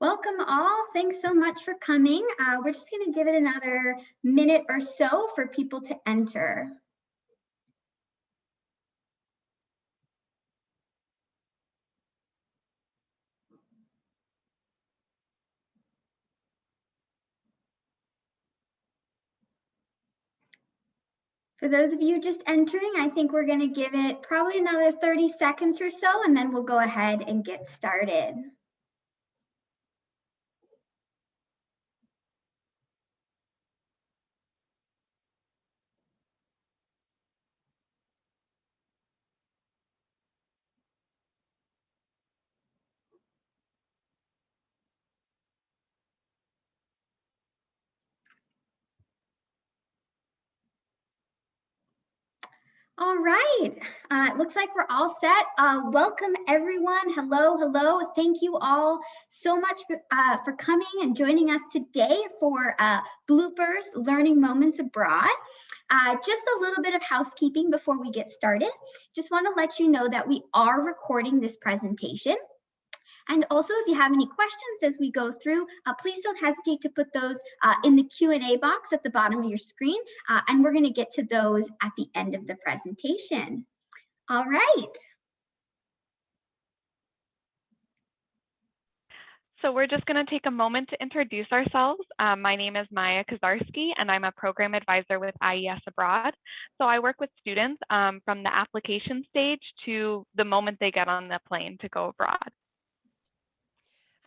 Welcome all. Thanks so much for coming. We're just going to give it another minute or so for people to enter. For those of you just entering, I think we're going to give it probably another 30 seconds or so, and then we'll go ahead and get started. All right, it looks like we're all set. Welcome everyone. Hello, hello. Thank you all so much for coming and joining us today for Bloopers Learning Moments Abroad. Just a little bit of housekeeping before we get started. Just want to let you know that we are recording this presentation. And also, if you have any questions as we go through, please don't hesitate to put those in the Q&A box at the bottom of your screen, and we're going to get to those at the end of the presentation. All right. So we're just going to take a moment to introduce ourselves. My name is Maya Kazarski, and I'm a program advisor with IES Abroad. So I work with students from the application stage to the moment they get on the plane to go abroad.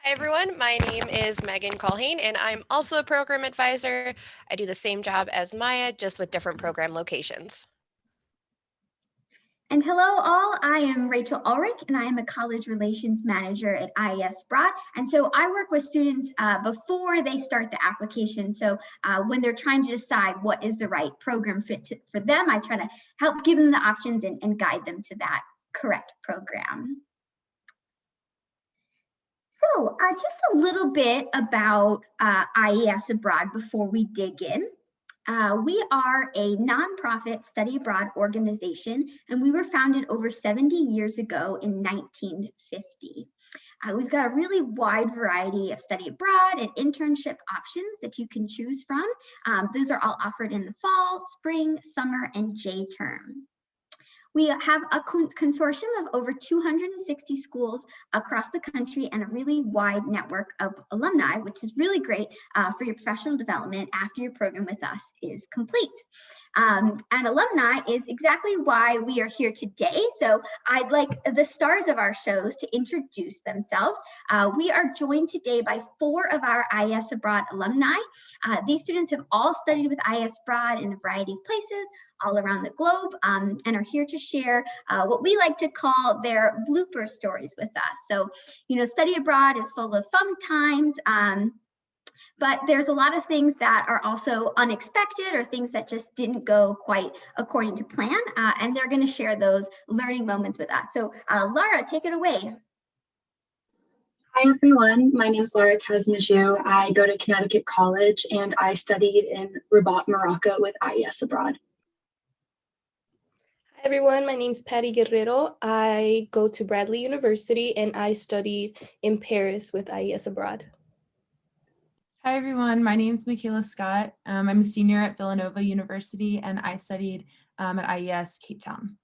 Hi everyone, my name is Megan Colhane and I'm also a program advisor. I do the same job as Maya, just with different program locations. And hello all, I am Rachel Ulrich and I am a college relations manager at IES Abroad. And so I work with students before they start the application. So when they're trying to decide what is the right program fit for them, I try to help give them the options and guide them to that correct program. So just a little bit about IES Abroad before we dig in. We are a nonprofit study abroad organization, and we were founded over 70 years ago in 1950. We've got a really wide variety of study abroad and internship options that you can choose from. Those are all offered in the fall, spring, summer, and J term. We have a consortium of over 260 schools across the country and a really wide network of alumni, which is really great for your professional development after your program with us is complete. And alumni is exactly why we are here today. So I'd like the stars of our shows to introduce themselves. We are joined today by 4 of our IES Abroad alumni. These students have all studied with IES Abroad in a variety of places all around the globe and are here to share what we like to call their blooper stories with us. So, you know, study abroad is full of fun times, but there's a lot of things that are also unexpected or things that just didn't go quite according to plan, and they're going to share those learning moments with us. So Laura, take it away. Hi everyone, my name is Laura Kazmiju. I go to Connecticut College and I studied in Rabat, Morocco with IES Abroad. Hi everyone, my name is Patty Guerrero. I go to Bradley University and I studied in Paris with IES Abroad. Hi everyone, my name is Michaela Scott. I'm a senior at Villanova University and I studied at IES Cape Town.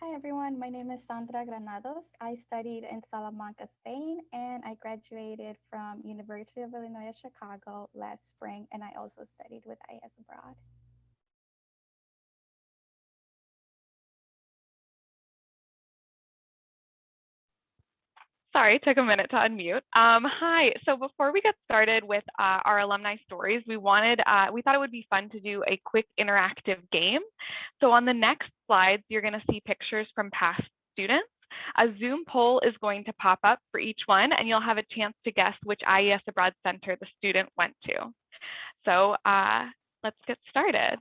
Hi everyone, my name is Sandra Granados. I studied in Salamanca, Spain, and I graduated from University of Illinois Chicago last spring, and I also studied with IES Abroad. Sorry, took a minute to unmute. Hi, so before we get started with our alumni stories, we thought it would be fun to do a quick interactive game. So on the next slides, you're gonna see pictures from past students. A Zoom poll is going to pop up for each one, and you'll have a chance to guess which IES Abroad Center the student went to. So let's get started.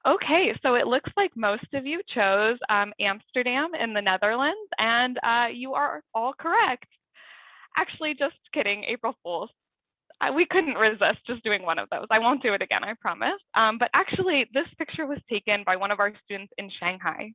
Okay, so it looks like most of you chose Amsterdam in the Netherlands, and you are all correct. Actually, just kidding, April Fools. We couldn't resist just doing one of those. I won't do it again, I promise. But actually, this picture was taken by one of our students in Shanghai.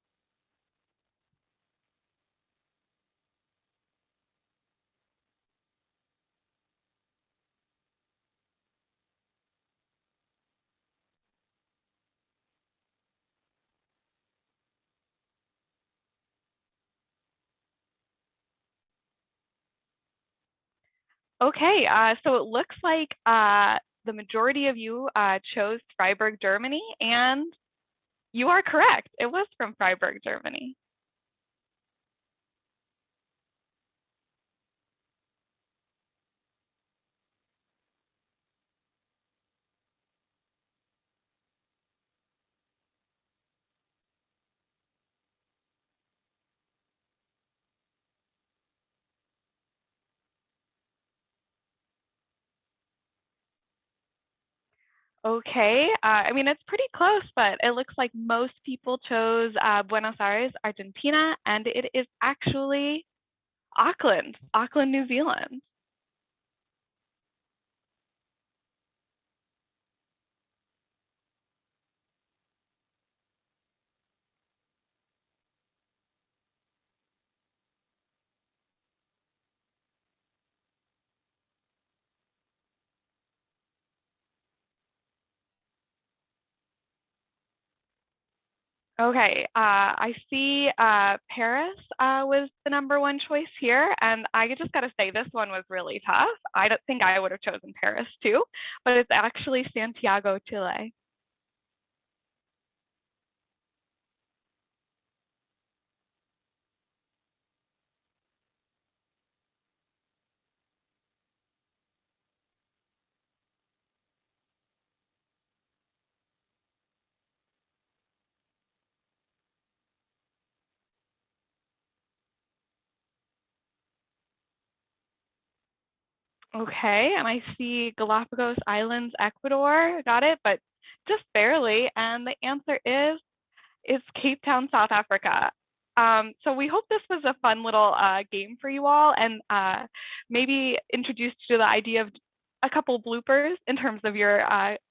Okay, so it looks like the majority of you chose Freiburg, Germany, and you are correct. It was from Freiburg, Germany. Okay, I mean, it's pretty close, but it looks like most people chose Buenos Aires, Argentina, and it is actually Auckland, New Zealand. Okay, I see Paris was the #1 choice here, and I just got to say this one was really tough. I don't think I would have chosen Paris too, but it's actually Santiago, Chile. Okay, and I see Galapagos Islands, Ecuador, got it, but just barely. And the answer is Cape Town, South Africa. So we hope this was a fun little game for you all, and maybe introduced you to the idea of a couple bloopers in terms of your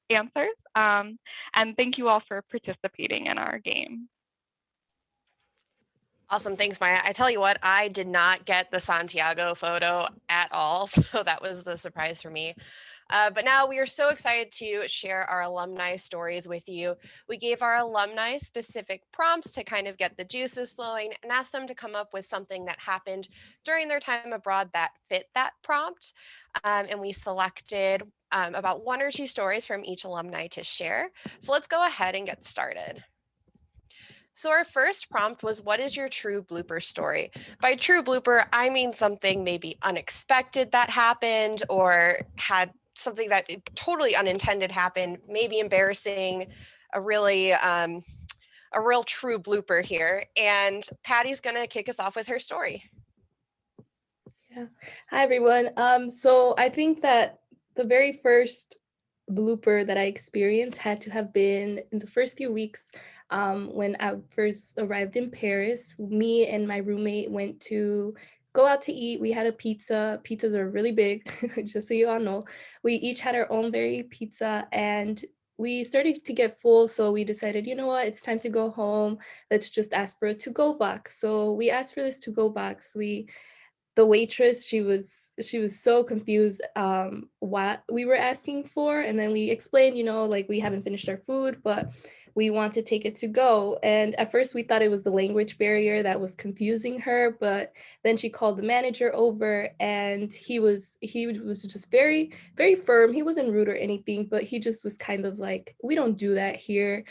answers. And thank you all for participating in our game. Awesome. Thanks, Maya. I tell you what, I did not get the Santiago photo at all. So that was the surprise for me. But now we are so excited to share our alumni stories with you. We gave our alumni specific prompts to kind of get the juices flowing and asked them to come up with something that happened during their time abroad that fit that prompt. And we selected about 1 or 2 stories from each alumni to share. So let's go ahead and get started. So our first prompt was, what is your true blooper story? By true blooper, I mean something maybe unexpected that happened or had something that totally unintended happen, maybe embarrassing, a really a real true blooper here. And Patty's gonna kick us off with her story. Yeah. Hi, everyone. So I think that the very first blooper that I experienced had to have been in the first few weeks when I first arrived in Paris. Me and my roommate went to go out to eat. We had a pizza. Pizzas are really big, just so you all know. We each had our own very pizza, and we started to get full. So we decided, you know what, it's time to go home. Let's just ask for a to-go box. So we asked for this to-go box. The waitress, she was so confused what we were asking for, and then we explained, like, we haven't finished our food, but we want to take it to go. And at first we thought it was the language barrier that was confusing her, but then she called the manager over, and he was just very, very firm. He wasn't rude or anything, but he just was kind of like, we don't do that here.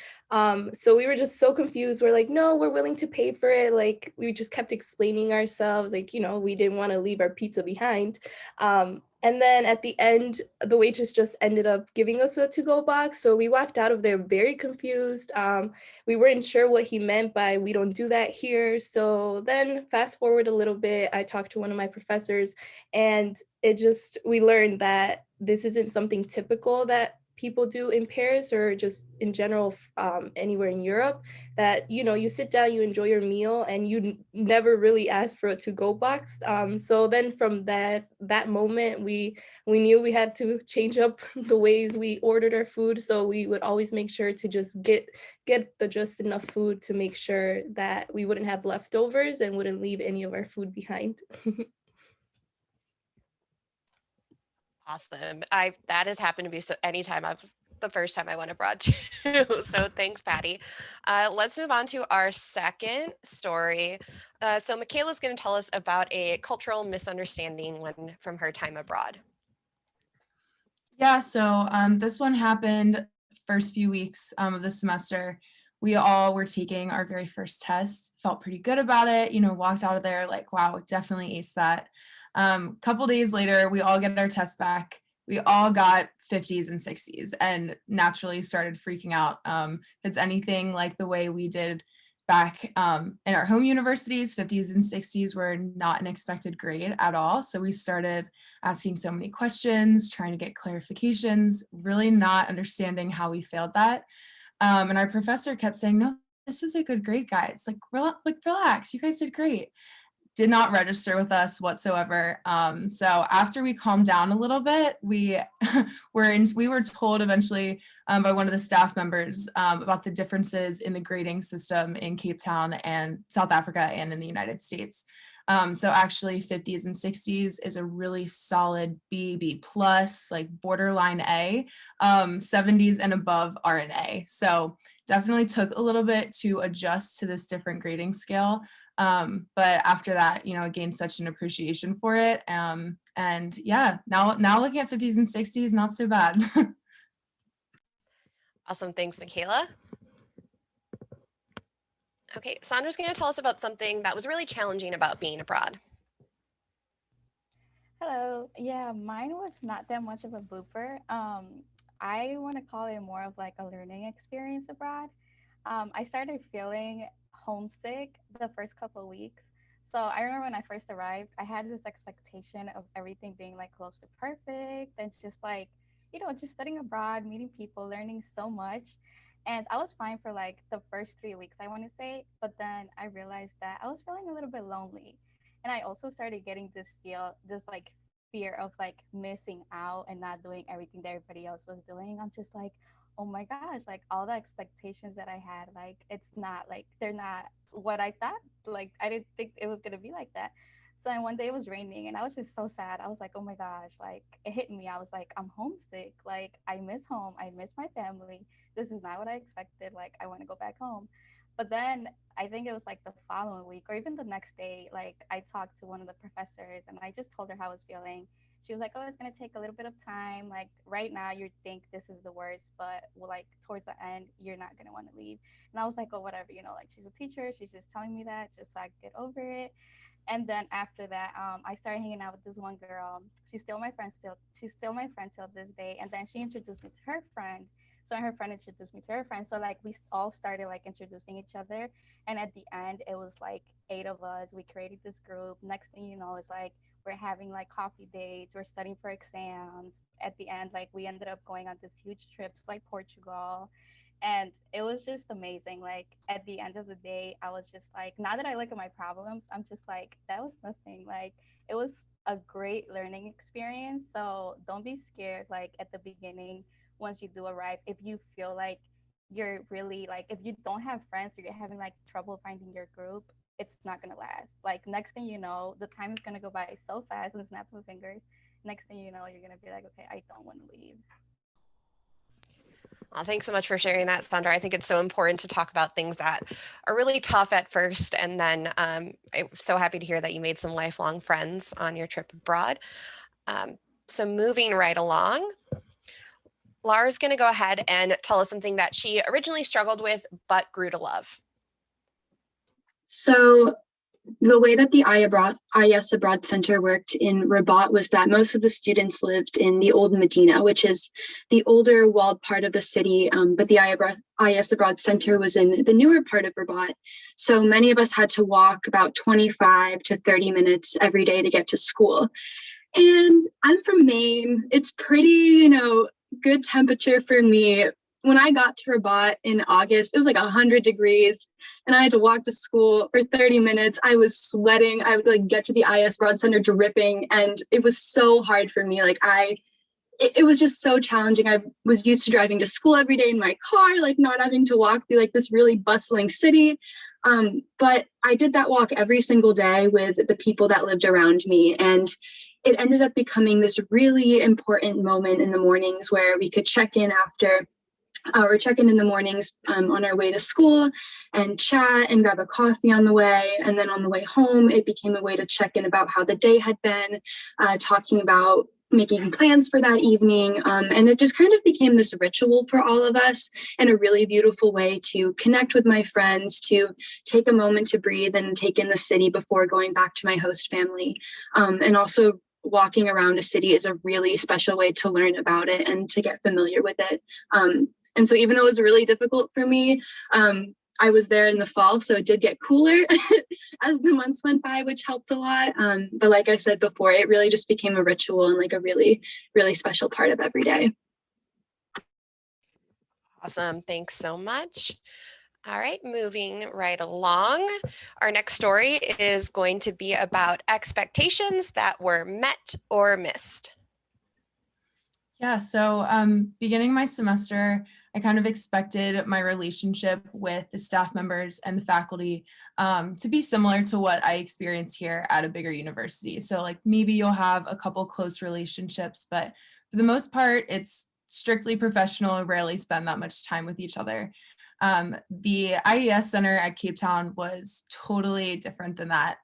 So we were just so confused. We're like, no, we're willing to pay for it. Like, we just kept explaining ourselves, like, we didn't want to leave our pizza behind. And then at the end, the waitress just ended up giving us a to-go box. So we walked out of there very confused. We weren't sure what he meant by we don't do that here. So then fast forward a little bit, I talked to one of my professors, and we learned that this isn't something typical that people do in Paris or just in general anywhere in Europe, that, you know, you sit down, you enjoy your meal, and you never really ask for a to-go box. So then from that moment, we knew we had to change up the ways we ordered our food. So we would always make sure to just get the just enough food to make sure that we wouldn't have leftovers and wouldn't leave any of our food behind. Awesome. That has happened to me so anytime the first time I went abroad too. So thanks, Patty. Let's move on to our second story. So Michaela's going to tell us about a cultural misunderstanding from her time abroad. Yeah, so this one happened first few weeks of the semester. We all were taking our very first test, felt pretty good about it, you know, walked out of there like, wow, definitely aced that. Couple days later, we all get our tests back. We all got 50s and 60s and naturally started freaking out. It's anything like the way we did back in our home universities. 50s and 60s were not an expected grade at all. So we started asking so many questions, trying to get clarifications, really not understanding how we failed that. And our professor kept saying, no, this is a good grade, guys. Like relax, you guys did great. Did not register with us whatsoever. So after we calmed down a little bit, we were told eventually by one of the staff members about the differences in the grading system in Cape Town and South Africa and in the United States. So actually 50s and 60s is a really solid B plus, like borderline A. 70s and above are an A. So definitely took a little bit to adjust to this different grading scale. But after that, you know, I gained such an appreciation for it. And yeah, now looking at 50s and 60s, not so bad. Awesome. Thanks, Michaela. Okay, Sandra's going to tell us about something that was really challenging about being abroad. Hello. Yeah, mine was not that much of a blooper. I want to call it more of like a learning experience abroad. I started feeling homesick the first couple of weeks. So I remember when I first arrived, I had this expectation of everything being like close to perfect and just like, you know, just studying abroad, meeting people, learning so much. And I was fine for like the first 3 weeks, I want to say. But then I realized that I was feeling a little bit lonely. And I also started getting this like fear of like missing out and not doing everything that everybody else was doing. I'm just like, oh my gosh, like all the expectations that I had, like it's not like they're not what I thought. Like I didn't think it was gonna be like that. So and one day it was raining and I was just so sad. I was like, oh my gosh, like it hit me. I was like, I'm homesick. Like I miss home. I miss my family. This is not what I expected. Like I want to go back home. But then I think it was like the following week or even the next day, like I talked to one of the professors and I just told her how I was feeling. She was like, oh, it's going to take a little bit of time. Like right now you think this is the worst, but like towards the end, you're not going to want to leave. And I was like, oh, whatever, you know, like she's a teacher. She's just telling me that just so I could get over it. And then after that, I started hanging out with this one girl. She's still my friend till this day. And then she introduced me to her friend. So her friend introduced me to her friend. So like we all started like introducing each other. And at the end, it was like 8 of us. We created this group. Next thing you know, it's like we're having like coffee dates. We're studying for exams. At the end, like we ended up going on this huge trip to like Portugal. And it was just amazing. Like at the end of the day, I was just like, now that I look at my problems, I'm just like, that was nothing. Like it was a great learning experience. So don't be scared. Like at the beginning, once you do arrive, if you feel like you're really like, if you don't have friends or you're having like trouble finding your group, it's not gonna last. Like next thing you know, the time is gonna go by so fast in the snap of fingers. Next thing you know, you're gonna be like, okay, I don't want to leave. Well, thanks so much for sharing that, Sandra. I think it's so important to talk about things that are really tough at first. And then I'm so happy to hear that you made some lifelong friends on your trip abroad. So moving right along, Laura's going to go ahead and tell us something that she originally struggled with, but grew to love. So the way that the IES Abroad Center worked in Rabat was that most of the students lived in the old Medina, which is the older walled part of the city, but the IES Abroad Center was in the newer part of Rabat. So many of us had to walk about 25 to 30 minutes every day to get to school. And I'm from Maine. It's pretty, good temperature for me. When I got to Rabat in August, it was like 100 degrees and I had to walk to school for 30 minutes. I was sweating. I would like get to the IES Abroad Center dripping, and it was so hard for me. Like it was just so challenging. I was used to driving to school every day in my car, like not having to walk through like this really bustling city. But I did that walk every single day with the people that lived around me. And it ended up becoming this really important moment in the mornings where we could check in after or check in the mornings on our way to school and chat and grab a coffee on the way. And then on the way home, it became a way to check in about how the day had been, talking about making plans for that evening. And it just kind of became this ritual for all of us, and a really beautiful way to connect with my friends, to take a moment to breathe and take in the city before going back to my host family. And also walking around a city is a really special way to learn about it and to get familiar with it. And so even though it was really difficult for me, I was there in the fall, so it did get cooler as the months went by, which helped a lot. But like I said before, it really just became a ritual and like a really, really special part of every day. Awesome. Thanks so much. All right, moving right along. Our next story is going to be about expectations that were met or missed. Yeah, so beginning my semester, I kind of expected my relationship with the staff members and the faculty to be similar to what I experienced here at a bigger university. So like maybe you'll have a couple close relationships, but for the most part, it's strictly professional and rarely spend that much time with each other. The IES Center at Cape Town was totally different than that.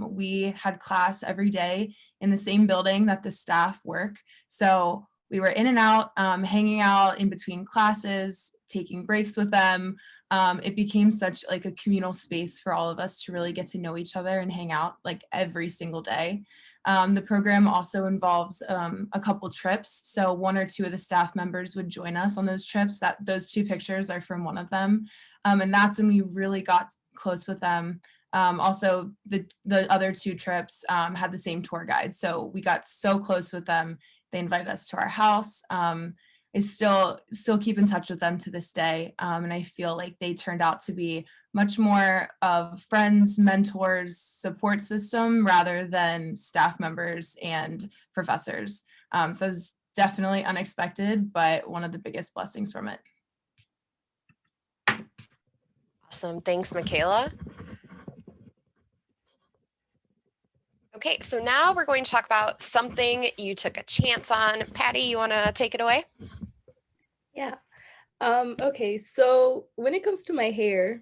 We had class every day in the same building that the staff work. So we were in and out, hanging out in between classes, taking breaks with them. It became such like a communal space for all of us to really get to know each other and hang out like every single day. The program also involves a couple trips. So one or two of the staff members would join us on those trips. Those two pictures are from one of them. And that's when we really got close with them. Also, the other two trips had the same tour guide. So we got so close with them. They invited us to our house. I still keep in touch with them to this day. And I feel like they turned out to be much more of friends, mentors, support system rather than staff members and professors. So it was definitely unexpected, but one of the biggest blessings from it. Awesome. Thanks, Michaela. Okay, so now we're going to talk about something you took a chance on. Patty, you want to take it away? Yeah. Okay, so when it comes to my hair,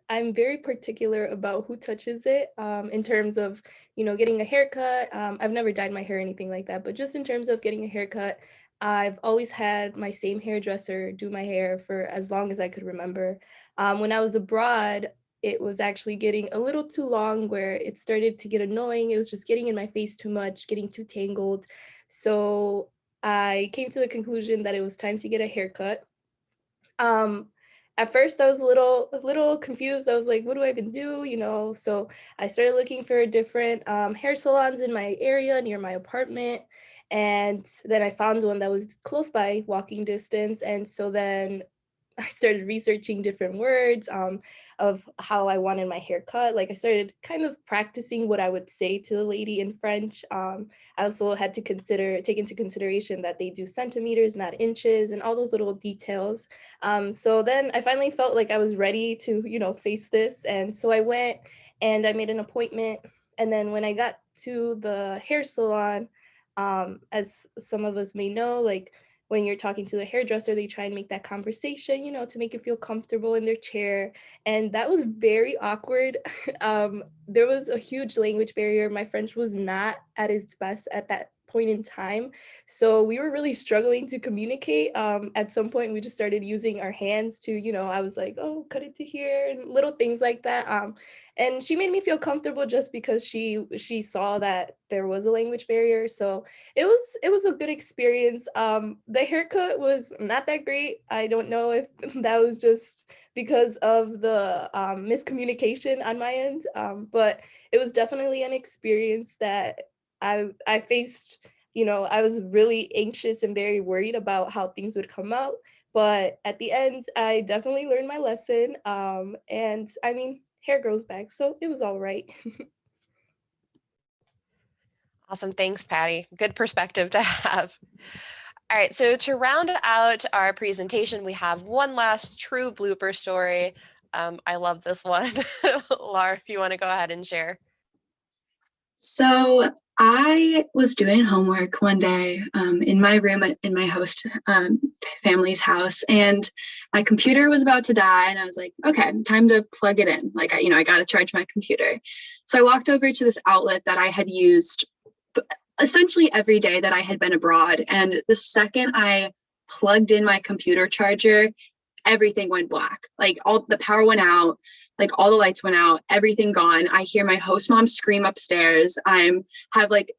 I'm very particular about who touches it in terms of, getting a haircut. I've never dyed my hair or anything like that, but just in terms of getting a haircut, I've always had my same hairdresser do my hair for as long as I could remember. When I was abroad, it was actually getting a little too long where it started to get annoying. It was just getting in my face too much, getting too tangled. So I came to the conclusion that it was time to get a haircut. At first I was a little confused. I was like, what do I even do? So I started looking for different hair salons in my area near my apartment. And then I found one that was close by walking distance. And so then I started researching different words of how I wanted my hair cut. Like I started kind of practicing what I would say to the lady in French. I also had to take into consideration that they do centimeters, not inches, and all those little details. So then I finally felt like I was ready to, face this. And so I went and I made an appointment. And then when I got to the hair salon, as some of us may know, like when you're talking to the hairdresser, they try and make that conversation, to make you feel comfortable in their chair. And that was very awkward. There was a huge language barrier. My French was not at its best at that point in time. So we were really struggling to communicate. At some point, we just started using our hands to, I was like, oh, cut it to here and little things like that. And she made me feel comfortable just because she saw that there was a language barrier. So it was a good experience. The haircut was not that great. I don't know if that was just because of the miscommunication on my end, but it was definitely an experience that I faced, I was really anxious and very worried about how things would come out. But at the end, I definitely learned my lesson. And I mean, hair grows back, so it was all right. Awesome. Thanks, Patty. Good perspective to have. All right, so to round out our presentation, we have one last true blooper story. I love this one. Laura, if you want to go ahead and share. So I was doing homework one day in my room in my host family's house, and my computer was about to die, and I was like, okay, time to plug it in. Like, I got to charge my computer. So I walked over to this outlet that I had used essentially every day that I had been abroad. And the second I plugged in my computer charger, everything went black. Like, all the power went out, like all the lights went out, everything gone. I hear my host mom scream upstairs. Have like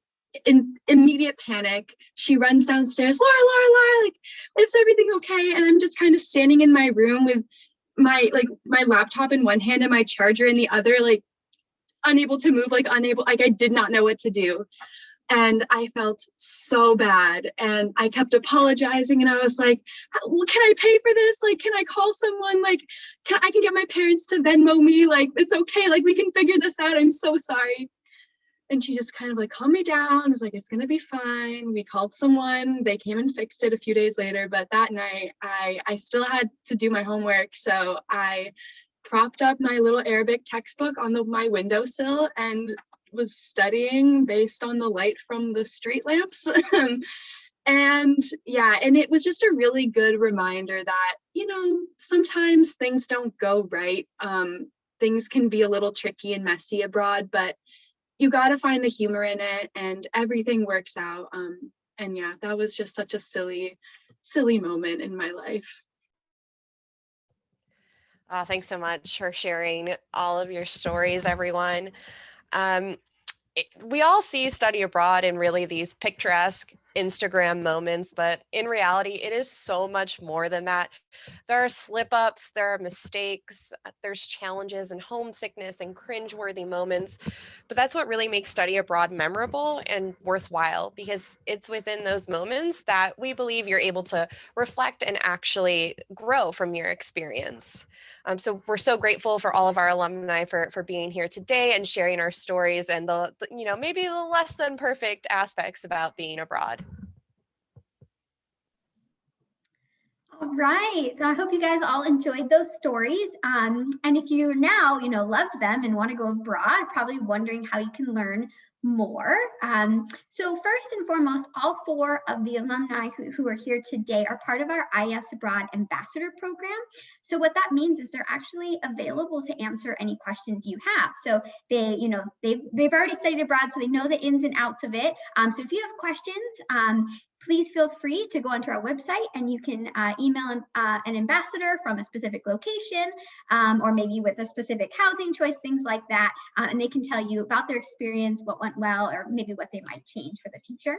immediate panic. She runs downstairs, Laura, like, is everything okay? And I'm just kind of standing in my room with my laptop in one hand and my charger in the other, like unable to move, like I did not know what to do. And I felt so bad, and I kept apologizing, and I was like, well, can I pay for this? Like, can I call someone? Like, I can get my parents to Venmo me? Like, it's okay. Like, we can figure this out. I'm so sorry. And she just kind of like calmed me down. Was like, it's going to be fine. We called someone. They came and fixed it a few days later. But that night I still had to do my homework. So I propped up my little Arabic textbook on my windowsill and was studying based on the light from the street lamps. And it was just a really good reminder that, sometimes things don't go right. Things can be a little tricky and messy abroad, but you got to find the humor in it, and everything works out. That was just such a silly moment in my life. Thanks so much for sharing all of your stories, everyone. We all see study abroad in really these picturesque Instagram moments, but in reality, it is so much more than that. There are slip-ups, there are mistakes, there's challenges and homesickness and cringeworthy moments, but that's what really makes study abroad memorable and worthwhile, because it's within those moments that we believe you're able to reflect and actually grow from your experience. So we're so grateful for all of our alumni for being here today and sharing our stories and the maybe the less than perfect aspects about being abroad. All right. So I hope you guys all enjoyed those stories. And if you now, love them and want to go abroad, probably wondering how you can learn more. So first and foremost, all 4 of the alumni who are here today are part of our IES Abroad Ambassador Program. So what that means is they're actually available to answer any questions you have. So they've already studied abroad, so they know the ins and outs of it. So if you have questions, please feel free to go onto our website, and you can email an ambassador from a specific location, or maybe with a specific housing choice, things like that. And they can tell you about their experience, what went well, or maybe what they might change for the future.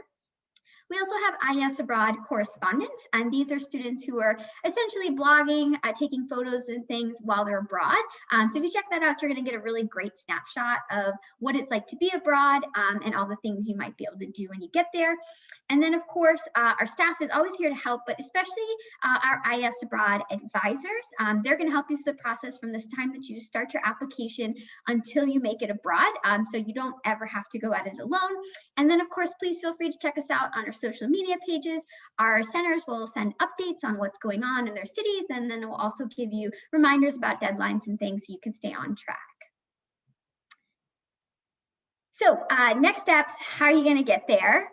We also have IES Abroad correspondents, and these are students who are essentially blogging, taking photos and things while they're abroad. So if you check that out, you're going to get a really great snapshot of what it's like to be abroad, and all the things you might be able to do when you get there. And then, of course, our staff is always here to help, but especially our IES Abroad advisors. They're going to help you through the process from this time that you start your application until you make it abroad, so you don't ever have to go at it alone. And then, of course, please feel free to check us out on our social media pages. Our centers will send updates on what's going on in their cities, and then we'll also give you reminders about deadlines and things so you can stay on track. So next steps, how are you going to get there?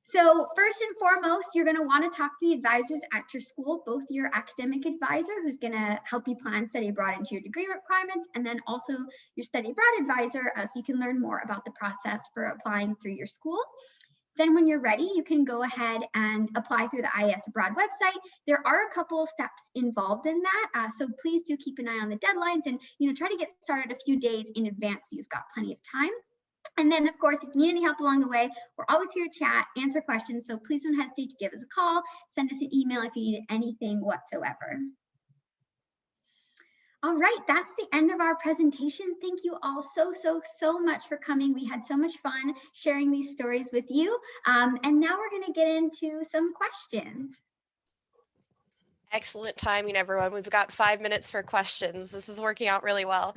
So first and foremost, you're going to want to talk to the advisors at your school, both your academic advisor, who's going to help you plan study abroad into your degree requirements, and then also your study abroad advisor, so you can learn more about the process for applying through your school. Then when you're ready, you can go ahead and apply through the IES Abroad website. There are a couple of steps involved in that, so please do keep an eye on the deadlines, and try to get started a few days in advance so you've got plenty of time. And then, of course, if you need any help along the way, we're always here to chat, answer questions, so please don't hesitate to give us a call, send us an email if you need anything whatsoever. All right, that's the end of our presentation. Thank you all so much for coming. We had so much fun sharing these stories with you. And now we're going to get into some questions. Excellent timing, everyone. We've got 5 minutes for questions. This is working out really well.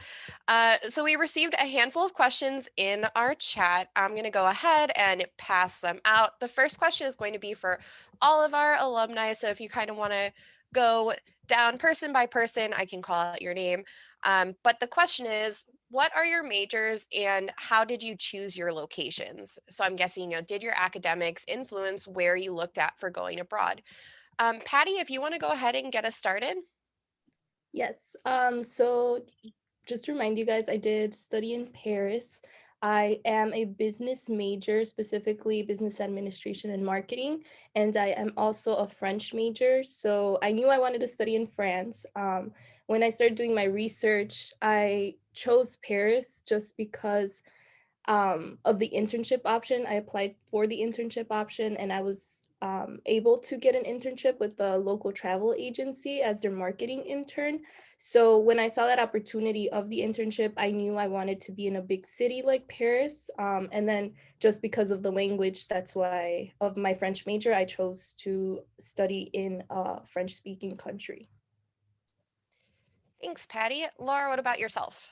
So we received a handful of questions in our chat. I'm going to go ahead and pass them out. The first question is going to be for all of our alumni. So if you kind of want to go down person by person, I can call out your name. But the question is, what are your majors and how did you choose your locations? So I'm guessing, did your academics influence where you looked at for going abroad? Patty, if you want to go ahead and get us started. Yes. So just to remind you guys, I did study in Paris. I am a business major, specifically business administration and marketing, and I am also a French major. So I knew I wanted to study in France. When I started doing my research, I chose Paris just because of the internship option. I applied for the internship option and I was able to get an internship with the local travel agency as their marketing intern. So when I saw that opportunity of the internship, I knew I wanted to be in a big city like Paris. And then just because of the language, that's why of my French major, I chose to study in a French-speaking country. Thanks, Patty. Laura, what about yourself?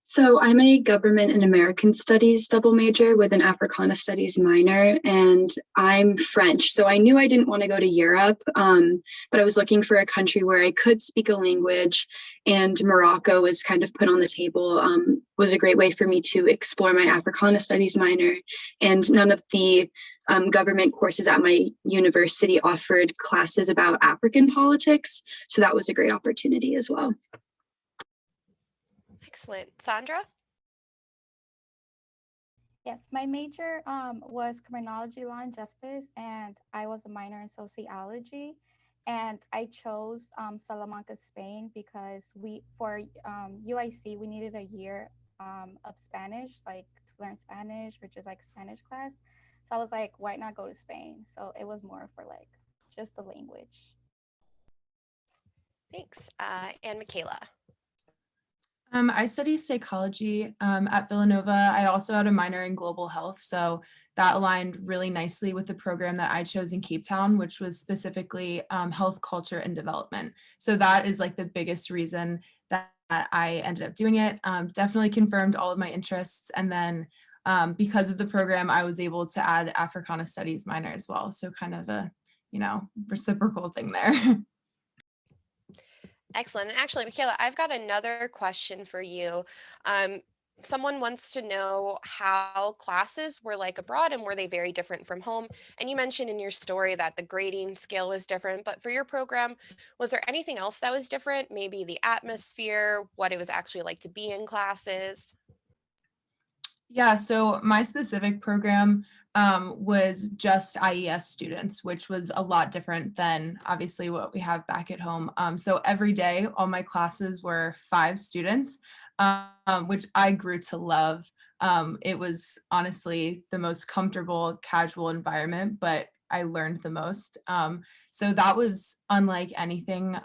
So I'm a government and American studies double major with an Africana studies minor, and I'm French. So I knew I didn't want to go to Europe, but I was looking for a country where I could speak a language, and Morocco was kind of put on the table, was a great way for me to explore my Africana studies minor. And none of the government courses at my university offered classes about African politics. So that was a great opportunity as well. Excellent. Sandra? Yes, my major was criminology, law, and justice, and I was a minor in sociology. And I chose Salamanca, Spain, because for UIC, we needed a year of Spanish, like to learn Spanish, which is like Spanish class. So I was like, why not go to Spain? So it was more for like just the language. Thanks. And Michaela? I study psychology at Villanova. I also had a minor in global health, so that aligned really nicely with the program that I chose in Cape Town, which was specifically health, culture, and development. So that is like the biggest reason that I ended up doing it. Definitely confirmed all of my interests, and then because of the program, I was able to add Africana Studies minor as well. So kind of a, reciprocal thing there. Excellent. And actually, Michaela, I've got another question for you. Someone wants to know how classes were like abroad and were they very different from home? And you mentioned in your story that the grading scale was different, but for your program, was there anything else that was different? Maybe the atmosphere, what it was actually like to be in classes? Yeah, so my specific program was just IES students, which was a lot different than obviously what we have back at home. So every day, all my classes were 5 students, which I grew to love. It was honestly the most comfortable, casual environment, but I learned the most. So that was unlike anything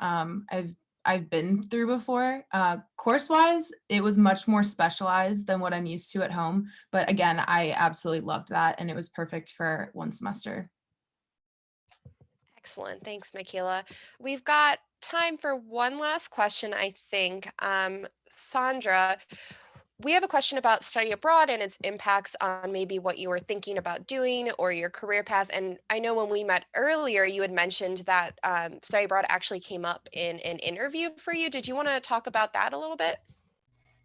I've been through before. Course-wise, it was much more specialized than what I'm used to at home. But again, I absolutely loved that, and it was perfect for one semester. Excellent. Thanks, Michaela. We've got time for one last question, I think. Sandra, we have a question about study abroad and its impacts on maybe what you were thinking about doing or your career path. And I know when we met earlier, you had mentioned that study abroad actually came up in an interview for you. Did you want to talk about that a little bit?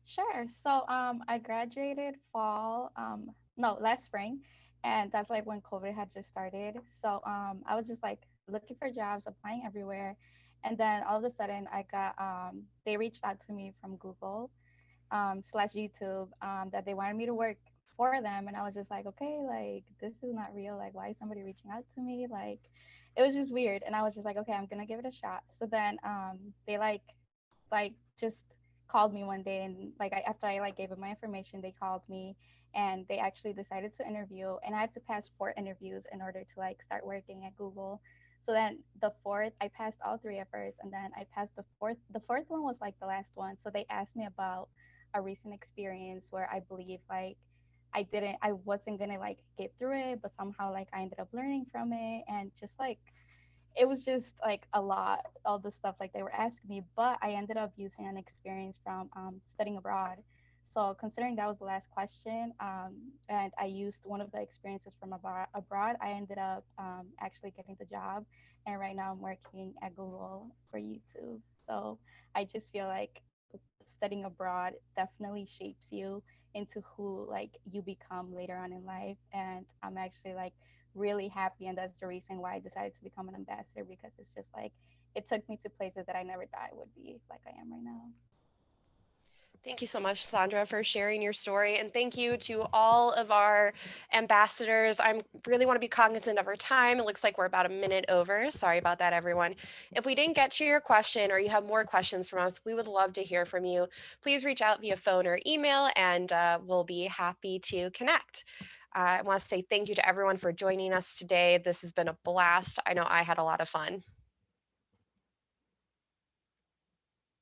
Sure. So I graduated last spring, and that's like when COVID had just started. So I was just like looking for jobs, applying everywhere, and then all of a sudden I got they reached out to me from Google slash YouTube that they wanted me to work for them, and I was just like, okay, like this is not real. Like, why is somebody reaching out to me? Like, it was just weird, and I was just like, okay, I'm gonna give it a shot. So then they like just called me one day, and like after I like gave them my information, they called me and they actually decided to interview, and I had to pass 4 interviews in order to like start working at Google. So then the fourth, I passed all three at first, and then I passed the fourth. The fourth one was like the last one. So they asked me about a recent experience where I believe like I wasn't gonna like get through it, but somehow like I ended up learning from it, and just like it was just like a lot, all the stuff like they were asking me, but I ended up using an experience from studying abroad. So considering that was the last question, and I used one of the experiences from abroad, I ended up actually getting the job, and right now I'm working at Google for YouTube. So I just feel like studying abroad definitely shapes you into who like you become later on in life, and I'm actually like really happy, and that's the reason why I decided to become an ambassador, because it's just like it took me to places that I never thought I would be like I am right now. Thank you so much, Sandra, for sharing your story. And thank you to all of our ambassadors. I really want to be cognizant of our time. It looks like we're about a minute over. Sorry about that, everyone. If we didn't get to your question or you have more questions from us, we would love to hear from you. Please reach out via phone or email, and we'll be happy to connect. I want to say thank you to everyone for joining us today. This has been a blast. I know I had a lot of fun.